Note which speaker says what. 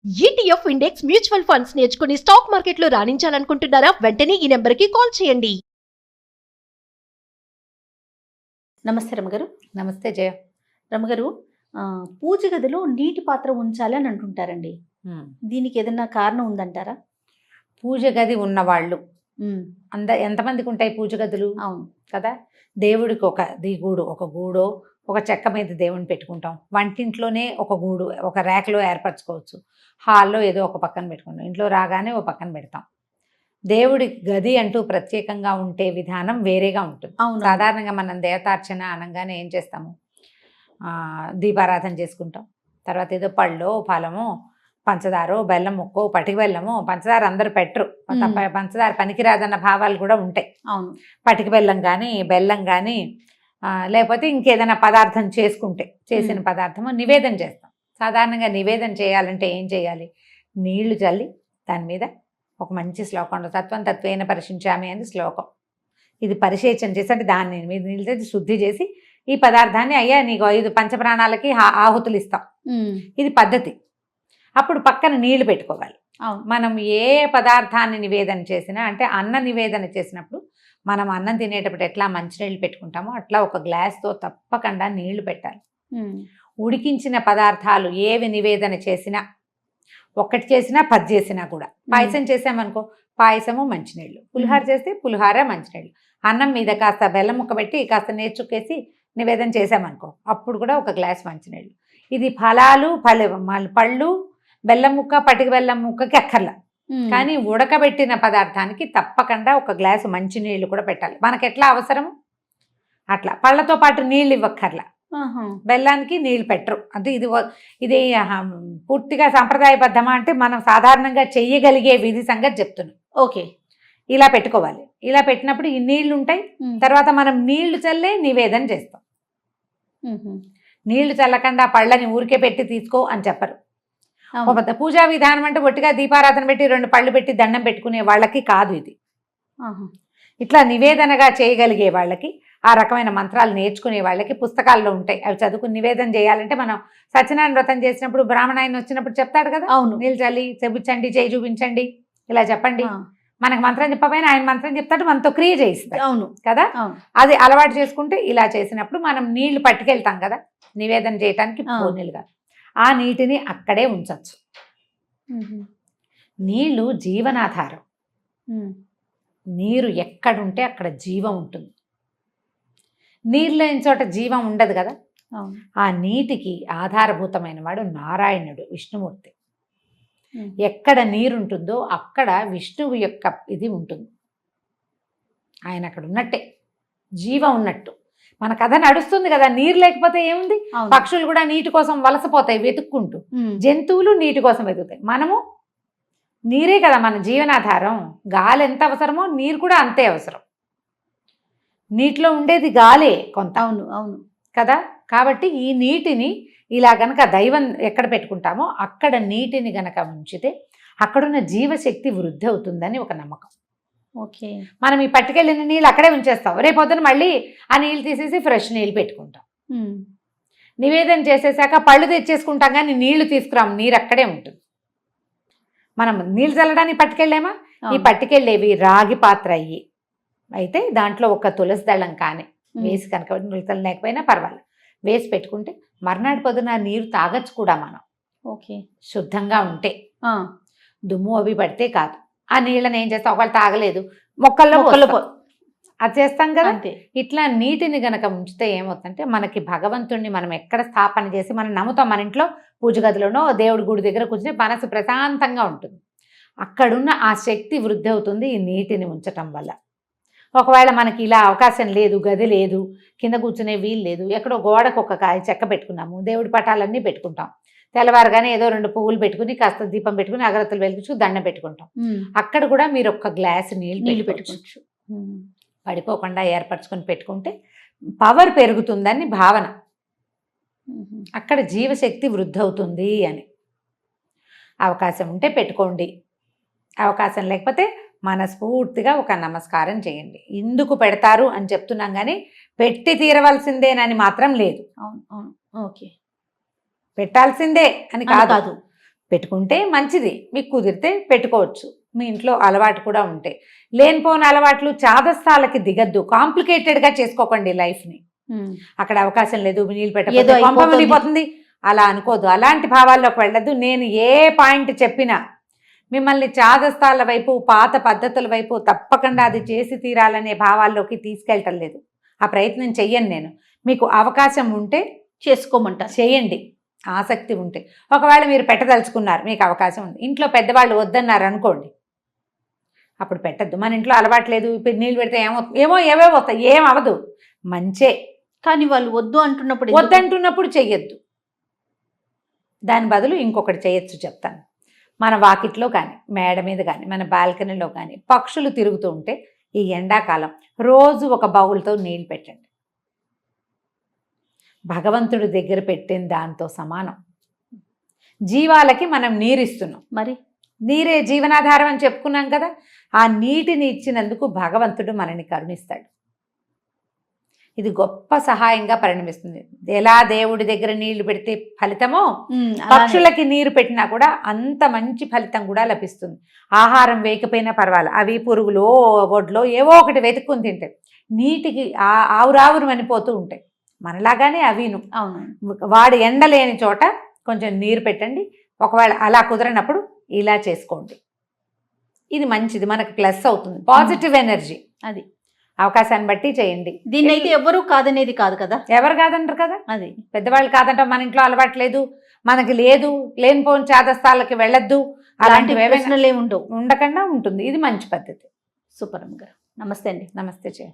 Speaker 1: ETF index mutual funds నేర్చుకుని stock మార్కెట్లో రాణించాలనుకుంటున్నారా? వెంటనే ఈ నెంబర్కి కాల్ చేయండి.
Speaker 2: నమస్తే రమగారు.
Speaker 3: నమస్తే జయ.
Speaker 2: రమగారు, పూజ గదిలో నీటి పాత్ర ఉంచాలి అని అంటుంటారండి. దీనికి ఏదైనా కారణం ఉందంటారా?
Speaker 3: పూజ గది ఉన్నవాళ్ళు ఎంతమందికి ఉంటాయి పూజ గదులు?
Speaker 2: అవును
Speaker 3: కదా. దేవుడికి ఒక గూడు, ఒక గూడో ఒక చెక్క మీద దేవుని పెట్టుకుంటాం. వంటింట్లోనే ఒక గూడు, ఒక ర్యాక్లో ఏర్పరచుకోవచ్చు. హాల్లో ఏదో ఒక పక్కన పెట్టుకుంటాం. ఇంట్లో రాగానే ఒక పక్కన పెడతాం. దేవుడి గది అంటూ ప్రత్యేకంగా ఉంటే విధానం వేరేగా ఉంటుంది. సాధారణంగా మనం దేవతార్చన అనగానే ఏం చేస్తాము? దీపారాధన చేసుకుంటాం. తర్వాత ఏదో పళ్ళో ఫలమో పంచదారో బెల్లం ముక్కో పటికి బెల్లమో, పంచదార అందరూ పెట్టరు, పంచదార పనికిరాదన్న భావాలు కూడా ఉంటాయి.
Speaker 2: అవును,
Speaker 3: పటికి బెల్లం కానీ బెల్లం కానీ లేకపోతే ఇంకేదైనా పదార్థం చేసిన పదార్థము నివేదన చేస్తాం. సాధారణంగా నివేదన చేయాలంటే ఏం చేయాలి? నీళ్లు చల్లి దాని మీద ఒక మంచి శ్లోకం ఉంటుంది. తత్వం తత్వేన పరిశించామి అని శ్లోకం. ఇది పరిశేచన చేసి, అంటే దాన్ని మీద నీళ్ళు తెచ్చి శుద్ధి చేసి ఈ పదార్థాన్ని అయ్యా నీకు 5 పంచప్రాణాలకి ఆహుతులు ఇస్తాం. ఇది పద్ధతి. అప్పుడు పక్కన నీళ్లు పెట్టుకోవాలి. మనం ఏ పదార్థాన్ని నివేదన చేసినా, అంటే అన్న నివేదన చేసినప్పుడు మనం అన్నం తినేటప్పుడు ఎట్లా మంచినీళ్ళు పెట్టుకుంటామో అట్లా ఒక గ్లాస్తో తప్పకుండా నీళ్లు పెట్టాలి. ఉడికించిన పదార్థాలు ఏవి నివేదన చేసినా, ఒక్కటి చేసినా 10 చేసినా కూడా, పాయసం చేసామనుకో పాయసము మంచినీళ్ళు, పులిహార చేస్తే పులిహార మంచినీళ్ళు, అన్నం మీద కాస్త బెల్లం ముక్క పెట్టి కాస్త నేర్చుకేసి నివేదన చేసామనుకో అప్పుడు కూడా ఒక గ్లాస్ మంచినీళ్ళు. ఇది ఫలాలు పళ్ళు బెల్లం ముక్క పటిక బెల్లం ముక్కకి అక్కర్లా, కానీ ఉడకబెట్టిన పదార్థానికి తప్పకుండా ఒక గ్లాసు మంచినీళ్ళు కూడా పెట్టాలి. మనకి ఎట్లా అవసరము అట్లా. పళ్ళతో పాటు నీళ్ళు ఇవ్వక్కర్లా, బెల్లానికి నీళ్ళు పెట్టరు. అంటే ఇది పూర్తిగా సాంప్రదాయబద్ధమా అంటే మనం సాధారణంగా చెయ్యగలిగే విధి సంగతి చెప్తున్నాం.
Speaker 2: ఓకే,
Speaker 3: ఇలా పెట్టుకోవాలి. ఇలా పెట్టినప్పుడు ఈ నీళ్లు ఉంటాయి. తర్వాత మనం నీళ్లు చల్లే నివేదన చేస్తాం. నీళ్లు చల్లకుండా పళ్ళని ఊరికే పెట్టి తీసుకో అని చెప్పరు. పూజా విధానం అంటే ఒట్టిగా దీపారాధన పెట్టి 2 పళ్ళు పెట్టి దండం పెట్టుకునే వాళ్ళకి కాదు ఇది. ఇట్లా నివేదనగా చేయగలిగే వాళ్ళకి, ఆ రకమైన మంత్రాలు నేర్చుకునే వాళ్ళకి పుస్తకాల్లో ఉంటాయి. అవి చదువుకుని నివేదన చేయాలంటే, మనం సత్యనారాయణ వ్రతం చేసినప్పుడు బ్రాహ్మణాయన వచ్చినప్పుడు చెప్తాడు కదా,
Speaker 2: అవును,
Speaker 3: నీళ్ళు చల్లి చెబుచ్చండి, చేయి చూపించండి, ఇలా చెప్పండి. మనకు మంత్రం చెప్పకపోయినా ఆయన మంత్రం చెప్తాడు, మనతో క్రియ చేయిస్తాడు.
Speaker 2: అవును
Speaker 3: కదా. అది అలవాటు చేసుకుంటే ఇలా చేసినప్పుడు మనం నీళ్లు పట్టుకెళ్తాం కదా నివేదన చేయటానికి, పూర్ణిలుగా ఆ నీటిని అక్కడే ఉంచవచ్చు. నీళ్లు జీవనాధారం. నీరు ఎక్కడుంటే అక్కడ జీవం ఉంటుంది. నీరు లేని చోట జీవం ఉండదు కదా. ఆ నీటికి ఆధారభూతమైన వాడు నారాయణుడు, విష్ణుమూర్తి. ఎక్కడ నీరుంటుందో అక్కడ విష్ణువు యొక్క ఇది ఉంటుంది. ఆయన అక్కడ ఉన్నట్టే, జీవం ఉన్నట్టు. మన కథ నడుస్తుంది కదా. నీరు లేకపోతే ఏముంది? పక్షులు కూడా నీటి కోసం వలసపోతాయి వెతుక్కుంటూ, జంతువులు నీటి కోసం వెతుకుతాయి. మనము నీరే కదా మన జీవనాధారం. గాలి ఎంత అవసరమో నీరు కూడా అంతే అవసరం. నీటిలో ఉండేది గాలే కొంత.
Speaker 2: అవును అవును
Speaker 3: కదా. కాబట్టి ఈ నీటిని ఇలా గనక దైవం ఎక్కడ పెట్టుకుంటామో అక్కడ నీటిని గనక ఉంచితే అక్కడున్న జీవశక్తి వృద్ధి అవుతుందని ఒక నమ్మకం.
Speaker 2: ఓకే,
Speaker 3: మనం ఈ పట్టుకెళ్ళిన నీళ్ళు అక్కడే ఉంచేస్తాం. రేపొద్దున మళ్ళీ ఆ నీళ్ళు తీసేసి ఫ్రెష్ నీళ్ళు పెట్టుకుంటాం. నివేదన చేసేసాక పళ్ళు తెచ్చేసుకుంటాం, కానీ నీళ్లు తీసుకురాము. నీరు అక్కడే ఉంటుంది. మనం నీళ్ళు చల్లడానికి పట్టుకెళ్ళామా? ఈ పట్టుకెళ్ళేవి రాగి పాత్ర అయితే దాంట్లో ఒక తులసి దళం కానీ వేసి కనుక, నులతలు లేకపోయినా పర్వాలేదు, వేసి పెట్టుకుంటే మర్నాడు పొద్దున నీరు తాగొచ్చు కూడా మనం.
Speaker 2: ఓకే,
Speaker 3: శుద్ధంగా ఉంటే, దుమ్ము అవి పడితే కాదు. ఆ నీళ్ళని ఏం చేస్తాం? ఒకళ్ళు తాగలేదు, మొక్కల్లో అది చేస్తాం కదా. ఇట్లా నీటిని గనక ఉంచితే ఏమవుతుందంటే, మనకి భగవంతుణ్ణి మనం ఎక్కడ స్థాపన చేసి మనం నమ్ముతాం. మన ఇంట్లో పూజ గదిలోనో దేవుడి గుడి దగ్గర కూర్చుని మనసు ప్రశాంతంగా ఉంటుంది. అక్కడున్న ఆ శక్తి వృద్ధి అవుతుంది ఈ నీటిని ఉంచటం వల్ల. ఒకవేళ మనకి ఇలా అవకాశం లేదు, గది లేదు, కింద కూర్చునే వీలు లేదు, ఎక్కడో గోడకు ఒక చెక్క పెట్టుకున్నాము, దేవుడి పటాలన్నీ పెట్టుకుంటాం. తెల్లవారుగానే ఏదో 2 పువ్వులు పెట్టుకుని కాస్త దీపం పెట్టుకుని అగరత్తులు వెలిగించు దండం పెట్టుకుంటాం. అక్కడ కూడా మీరు ఒక గ్లాసు నీళ్ళు పెట్టుకోవచ్చు. పడిపోకుండా ఏర్పరచుకొని పెట్టుకుంటే పవర్ పెరుగుతుందని భావన. అక్కడ జీవశక్తి వృద్ధి అవుతుంది అని. అవకాశం ఉంటే పెట్టుకోండి, అవకాశం లేకపోతే మనస్ఫూర్తిగా ఒక నమస్కారం చేయండి. ఎందుకు పెడతారు అని చెప్తున్నాం, కానీ పెట్టి తీరవలసిందేనని మాత్రం లేదు.
Speaker 2: ఓకే,
Speaker 3: పెట్టాల్సిందే అని కాదు. పెట్టుకుంటే మంచిది, మీకు కుదిరితే పెట్టుకోవచ్చు. మీ ఇంట్లో అలవాటు కూడా ఉంటాయి. లేనిపోని అలవాట్లు చాదస్తాలకి దిగద్దు, కాంప్లికేటెడ్గా చేసుకోకండి లైఫ్ని. అక్కడ అవకాశం లేదు, నీళ్ళు
Speaker 2: ఏదో
Speaker 3: పెట్టకపోతే పంప
Speaker 2: అయిపోతుంది.
Speaker 3: మునిగిపోతుంది అలా అనుకోదు. అలాంటి భావాల్లోకి వెళ్ళదు. నేను ఏ పాయింట్ చెప్పినా మిమ్మల్ని చాదస్తాల వైపు, పాత పద్ధతుల వైపు తప్పకుండా అది చేసి తీరాలనే భావాల్లోకి తీసుకెళ్ళటం లేదు. ఆ ప్రయత్నం చెయ్యను నేను. మీకు అవకాశం ఉంటే
Speaker 2: చేసుకోమంటారు.
Speaker 3: చేయండి, ఆసక్తి ఉంటే. ఒకవేళ మీరు పెట్టదలుచుకున్నారు, మీకు అవకాశం ఉంది, ఇంట్లో పెద్దవాళ్ళు వద్దన్నారు అనుకోండి, అప్పుడు పెట్టద్దు. మన ఇంట్లో అలవాటు లేదు, ఇప్పుడు నీళ్ళు పెడితే ఏవేవో వస్తాయి, ఏం అవ్వదు, మంచే.
Speaker 2: కానీ వాళ్ళు వద్దు అంటున్నప్పుడు ఎందుకు?
Speaker 3: వద్దంటున్నప్పుడు చెయ్యొద్దు. దాని బదులు ఇంకొకటి చేయొచ్చు, చెప్తాను. మన వాకిట్లో కానీ, మేడ మీద కానీ, మన బాల్కనీలో కానీ పక్షులు తిరుగుతూ ఉంటే ఈ ఎండాకాలం రోజు ఒక బౌల్తో నీళ్ళు పెట్టండి. భగవంతుడి దగ్గర పెట్టిన దాంతో సమానం. జీవాలకి మనం నీరిస్తున్నాం,
Speaker 2: మరి
Speaker 3: నీరే జీవనాధారం అని చెప్పుకున్నాం కదా. ఆ నీటిని ఇచ్చినందుకు భగవంతుడు మనని కరుణిస్తాడు. ఇది గొప్ప సహాయంగా పరిణమిస్తుంది. ఎలా దేవుడి దగ్గర నీళ్లు పెడితే ఫలితమో, పక్షులకి నీరు పెట్టినా కూడా అంత మంచి ఫలితం కూడా లభిస్తుంది. ఆహారం వేయకపోయినా పర్వాలేదు, అవి పురుగులో ఒడ్లో ఏవో ఒకటి వెతుక్కుని తింటాయి. నీటికి ఆవురావురు అనిపోతూ ఉంటాయి, మనలాగానే అవిను.
Speaker 2: అవును.
Speaker 3: వాడు ఎండలేని చోట కొంచెం నీరు పెట్టండి. ఒకవేళ అలా కుదరనప్పుడు ఇలా చేసుకోండి. ఇది మంచిది, మనకు ప్లస్ అవుతుంది, పాజిటివ్ ఎనర్జీ.
Speaker 2: అది
Speaker 3: అవకాశాన్ని బట్టి చేయండి.
Speaker 2: దీన్ని అయితే ఎవరు కాదనేది కాదు కదా.
Speaker 3: ఎవరు కాదంటారు కదా,
Speaker 2: అది
Speaker 3: పెద్దవాళ్ళు కాదంటాం. మన ఇంట్లో అలవాటు లేదు, మనకి లేదు, లేనిపోని చాదస్తాలకి వెళ్ళొద్దు, అలాంటివి ఏమైనా
Speaker 2: ప్రశ్నలే ఉండవు.
Speaker 3: ఉండకుండా ఉంటుంది. ఇది మంచి పద్ధతి.
Speaker 2: సూపర్ అమ్మ గారు, నమస్తే అండి.
Speaker 3: నమస్తే చేయ.